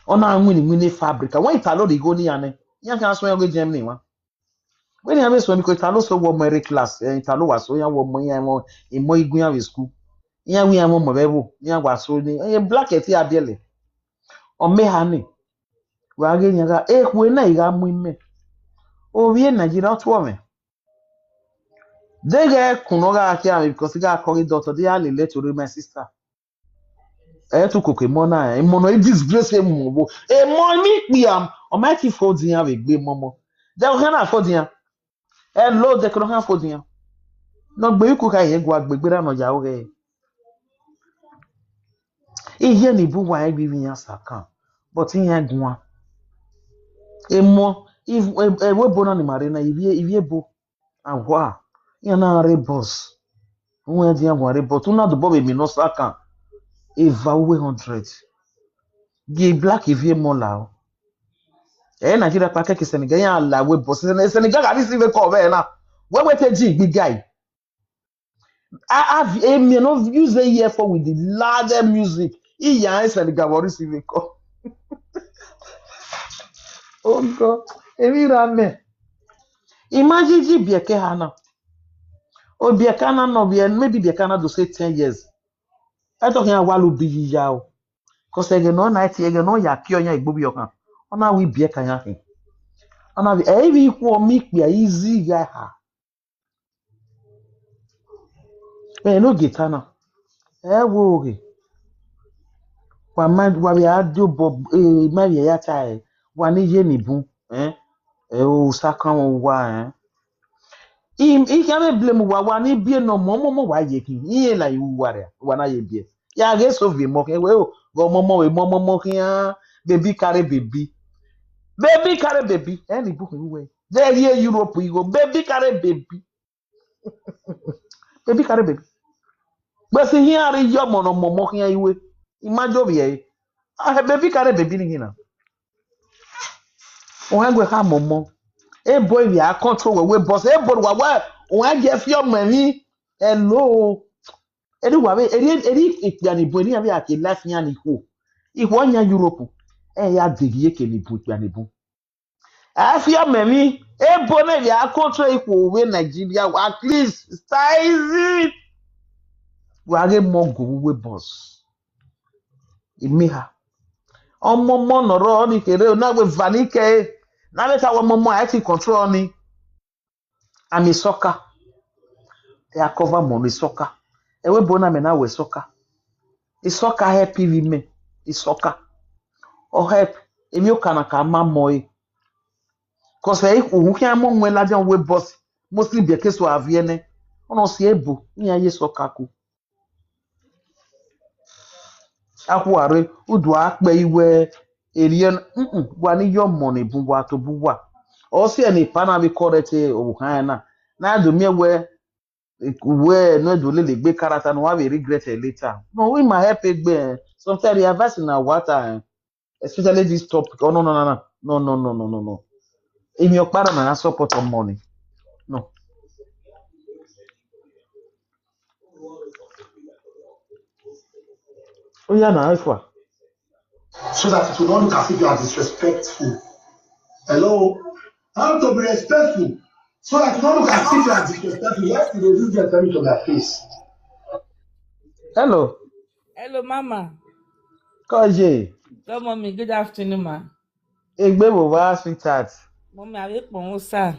Ona nwini fabrica. When italo dey go ni ane. Yan kan so yan go Germany wa. When you have so because italo so wo merit class. Italo wa so yan wo mo yan mo imo igun ya we school. Yan wi yan mo mo bebo. Yan wa so ni. Black e ti adele. O me ha ni. Wa ge yan ga we na iga mu ime. O wie Nigeria to me. They get kunoga here because they got calling doctor. They are related to my sister. I to cook a mona. A mono disgrace him. A money me on my teeth for dinner with big momo. They can afford dinner. And Lord, they can afford dinner. Not be you cook a egg work, but no jaw. Here ni bu why giving us a can. But in here one. A more if a web born on the marina, if ye bo and wa. You're not a boss. Who are the one but una do bob me no saka. Eva 100. Gi black evie mola. Nigeria pa ke Senegal yan la we boss. Senegal ga this even cover na. We take big guy. I have a me no use a year for with the larger music. Iya Senegal we receive call. Oh God. Emi rame. Imagine ji bieke hana. O bieke na no be maybe bieke na do say 10 years. I talking walu bi ya. Cause again no night again no ya ki onya igbo bi okan. Ona we bie kan ya hin. Ona we e bi ku o mi pe easy guy ha. No guitar na. Wo ge. Wa bi adio bob ma bi ya tai. Wa ni ye ni bu o sakan wa I can blame wa ni bie no mo wa ye kin. Iye la yu wa re. Wa na ye bie. Ya ge so vi mo ke we o go mo kin baby carry baby. Baby carry baby. Any book we. There here Europe you go. Baby carry baby. Baby carry baby. But see here are your mono here you. Imagine here. Baby carry baby ni na. O ha gwe ka momo. E boy we are control we boss. E boy wa o get your money. Hello. Edi wa we edi ipiani bo ni abi ake life nya ni ho. Iho nya Europe. Ya devie ke ni bo ipiani bo. Afia memi ebo na ya control equal we Nigeria at least size it we are more go we boss imiha omomo noro ni kere na we vanike na let our momo ati control ni ami soccer ya cover money soccer e we bona me na we soccer e soccer help me e soccer or help emi o kana ka ma moy. Cause who can among when Lajan we boss mostly be a case of Avienne. On see able near yes or kaku. Aquare, Udwa, where you were alien, one your money, Bumwa to Buwa. Or see any Panami correte or Hana. Now the mere where no do lily big character and why we regret it later. No, we might help it bear. Sometimes we are versing our water, especially this topic. Oh, no. In your parliament, I support on money. No. Oh, yeah, now, if what? So that it will not look as if you are disrespectful. Hello? How to be respectful? So that it will not look as if you are disrespectful. Yesterday, this girl tell me to their face. Hello. Hello, Mama. Koje. Hello, Mommy. Good afternoon, ma. Egbe wo wa sweetheart. Mommy, I wait for sir.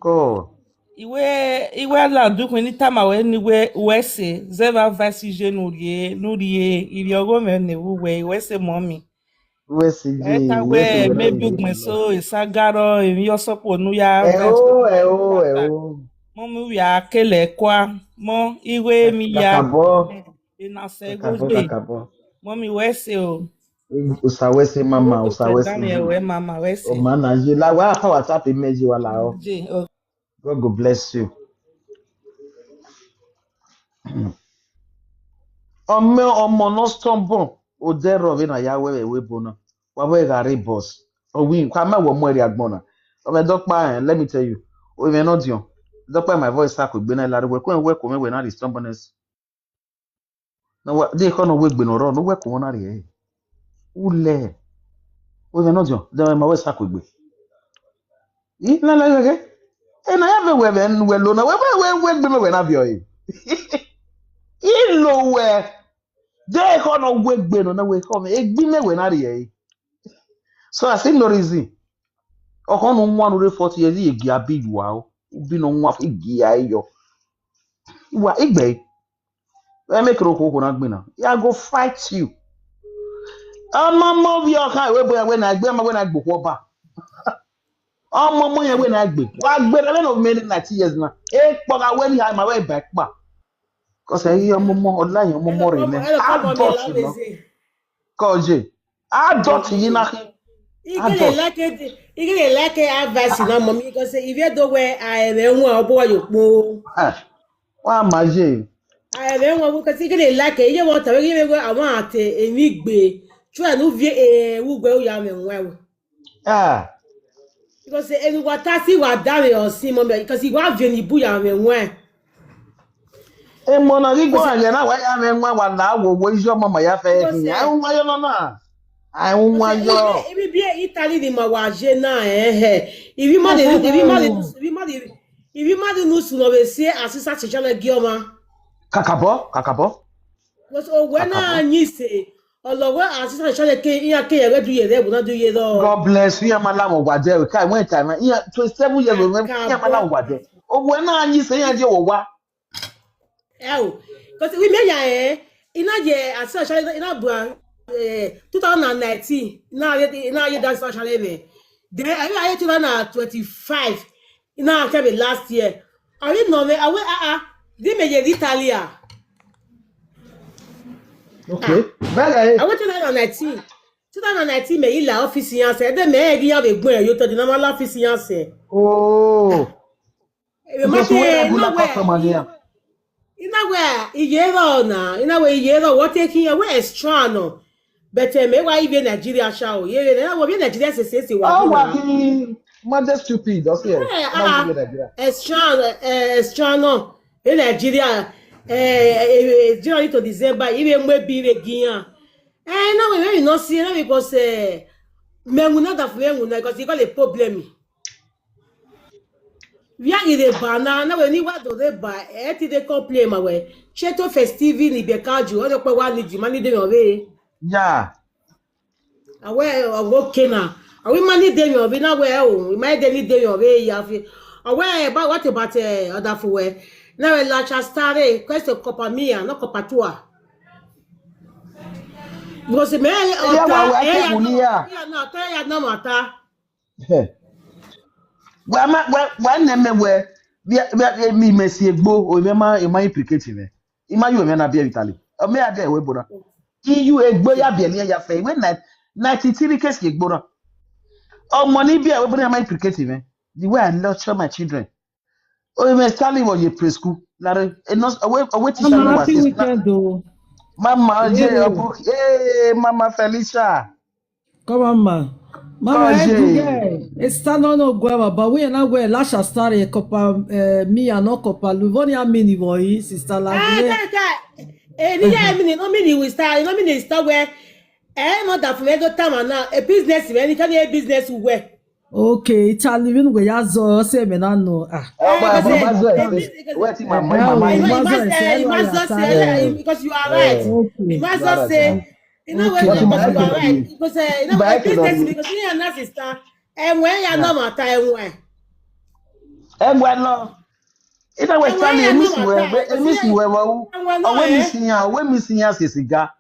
Go. Iwe la dukun ni tama we ni we se zeva vasije nurie ili ogo me ne we se mommy. We si je. Eta we maybe gbe so isagaro emi yo sopo nu ya. Mommy we akele kwa mo iwe mi ya. Ina se go. Mommy we se o. Usawese mama, usawese. Mama we se. O mana je la wa pa WhatsApp meji wala o. God go bless you. Omo no stumble o dero we na ya we bona. Wa we gari boss. O win kwa ma wo mo ri agbona. Ove dokpa, let me tell you. We may not you. Dokpa my voice sa ko gbe na la we ko work me we na the stubbornness. Na what they kono we gbe no ro no work won na re. Ule. We may not you. Then my voice sa ko gbe. La la okay. E na ya be we ben we lo na we gbe me we na bi o yi. Ilo we. They kono we gbe no na we come. E gbe me we na re. So I say no reason. Ọkọ nwa no 40 years igi abiju wa ubi no nwa igi ayo wa igbe we make roko na gbe na ya go fight you ọmọ mo bi ọkan we boya we na gbe ma we na gbo ko ba ọmọ mo yen we na gbe wa gbe le no me 90 years na e po ga we ni ha ma we ba pa ko se yi ọmọ mo olayin ọmọ mo re ne adult no ko je adult yi na Igele like advice na mommy because if you do where I enwe obo yopo wa maje I enwe because igele like you want to give me I want enigbe try no vie ugbe o ya menwe because enu wata si wa dare o si mo because you want vie ni bu ya menwe e mo na ri go anya na wa ya menwe wa na wo ijo mama ya fe hin ya nwa yo no na I want yo. If be Italy the mawaje na if you mad no so no be say asisa chechana gioma. Kakabo. Because when anyi say olowo asisa chechana ke iya ke ye do ye there bu na do ye do. God bless you amalam ogwade we kai when time iya 27 years old iya amalam ogwade. O when anyi say ya je wo wa. Because we me ya ina je asisa chechana ina bu 2019 now you dance actually me then I 2025 now actually last year I didn't know me I did me Italia okay I went to 2019 me ila office yan se de me gi yan be gbon e yo to the normal office yan se oh because iyero what taking away extra no. But me why even Nigeria show? Yeah, we Nigeria say wa. Oh, wa mother stupid. Okay. Extra no. In Nigeria January to December even we be again. Now we not see now because me una da fwe una because you got a problem. We are in the banana when you want to the buy ti dey complain ma we. Cheto festivi ni be kaju o de pe wa ni di mani dey owe. Yeah. Away okay now. Are we money day or be now where we might daily day or way yafi. Away about what about other for where now a large stare question copper mia no copper tua. Because me no matter. When me Messi Egbo o me ma implicate me. Ima you me na be Italy. O me ade we boda. You egbo ya be ya fe when 93 case egbo na oh money be we bring my implicate me the way I nurture my children oh me Stanley was your preschool lare no away teacher no was mama je mama Felicia come on man mama it's no guava but we na we lasha star e copa mia no copa luvonia mini voi sister la mini we start where not that for go time now a business when can a business where okay Italy we go ya zo se me na no what my mama because you are right you must just say you know what you are right because you know business because you are not sister and when you no matter and when no ina we Stanley miss we we miss ya sesiga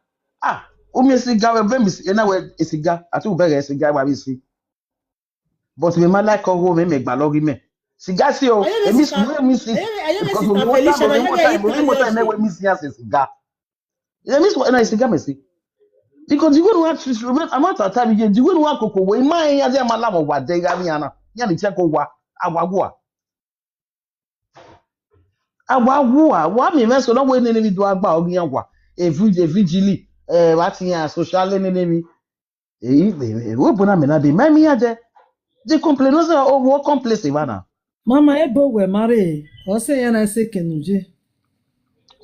o mi siga we miss na we siga ati o bere siga wa bi si but me ma like o me gba lori me siga si o miss we miss because we miss ya siga miss we na siga me si because you go want to amount of time you go want koko we ma ya dey ma la mo wa de ga mi ana ya ni che ko wa awago wa mi me so no we ni do agba ogun yan wa evigili what ya social enemy we bona me na be mami aje They complain no say what complex Ivana. Mama ebo we mare. O se yana se kenuje.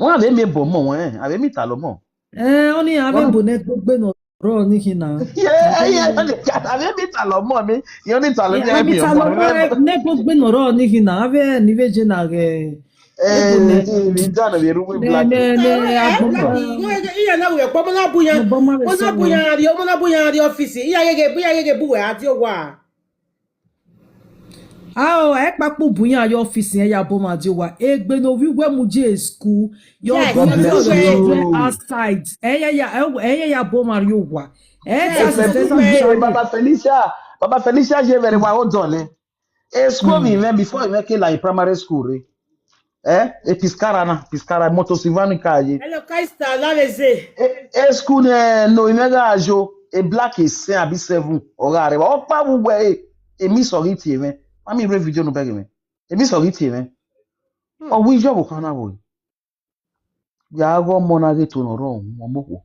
Wọ́n àbẹ́ mi bọ̀ mọ́ wọn àbẹ́ mi ta lọ mọ́. Oni ave bonet gbe no ro ni hina. Àbẹ́ mi ta lọ mọ́ mi. Yóò ní ta lọ ní ẹ̀mí ọmọ. Ne gbe no ro ni hina ave ni veje na ge. Ní dáná bí irúgbìn black. Iya na we po mo na buya ri office. Iya yege buwe ati owa. Papo buya your office ya boma di wa. Egbe no wi we mu je school. Your outside. Ya boma ri wa. Baba Felicia je very wa hold on. School mi even before I make like primary school. E Piscara moto Silvano Kaye. Hello Kaista la leze. School no imega ajo e black is 6 abi 7 orare. O pa wu we e mi sorry ti me. Mami re video no beg me. E mi sorry ti me. O wi job kan na wo. Ya go mo na ge to no ro mo mo.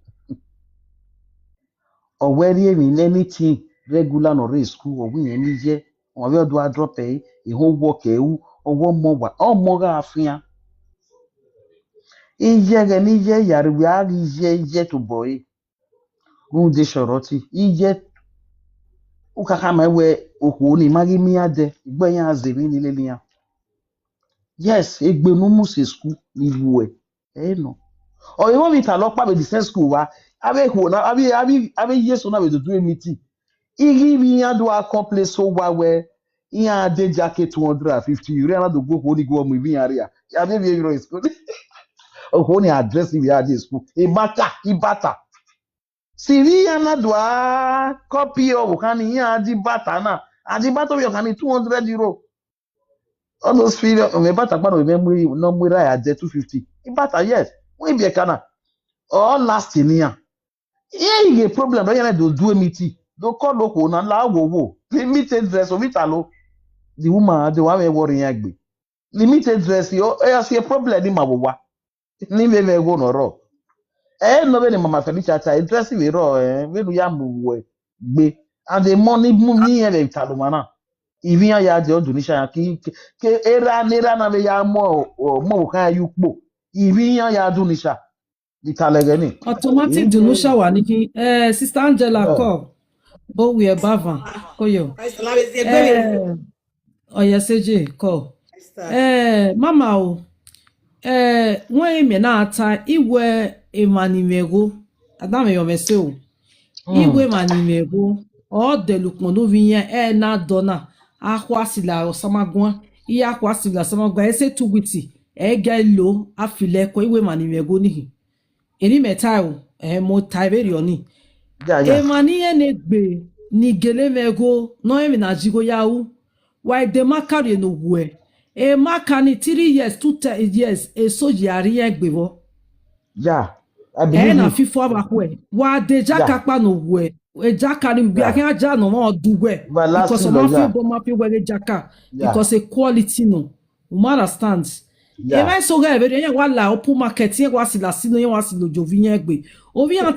O we ri mi anything regular no re school o wi yen mi je. O we do a drop e ho work e wu owo mo wa o mo ga afia. Ije ge ni je yari wi ari je to boy. Gun de shoroti. Ije ukaka ma we oku ni magi mi ade igbe yan azemi ni le liyan. Yes, egbe no mu se school ni wo e no. O you want me to lock pa be the same school wa abe ko na abi yeso na be do meeting. Igi mi yan do accomplish so wa we yan de jacket 250 you na do go ko ni go mo bi yan ria. Ya be bi euro school. O ko ni address ni ya de school. Ibata. Siri yana dwa copy of kani yan adibata na. Adibata we kani 200 euro. All those figures me bata pa no memory no mu ra ya je 250. Ibata yes. We be kana. All last in here. Here you get problem don't you do meeting. Don't call local na la wo. Limited dress of italo. The woman the one we worry yagbe. Limited dress yo e see a problem ni mawowa. Ni me go no ro. No be ni mama Felicia cha dress we ro we do ya mu we gbe. And the money me e italo mana. Even ya de odunisha ki era na be ya mo kan yupo. Even ya adunisha. Automatic donation wa ni ki Sister Angela call. Bo we bavan koyo. Oyeseje call. Mama o. Wọ́n me na ata iwe emanimego. Adame yo mese o. Iwe emanimego. O de lukmo no viyen na dona. Akwa sila osamagun. Iya akwa sila osamagun ese tuguti. Ga lo afile ko iwe emanimego nihi. Eri metao mo taiberi oni. Mani enegbe ni gele mego no emi na jigo yawu. Why de makari no we. Makani 3 years 2 years so yari egbewo. Yeah. I believe na fifo abakwe. Wa de jakapa no we. E jakari bi akin aja no mo duwe. Because of ma fi we jaka. Because a quality no. You understand? Even so ga ebe yen wa la open market yen wa si la sino yen wa si lojo vi yen gbe. O vi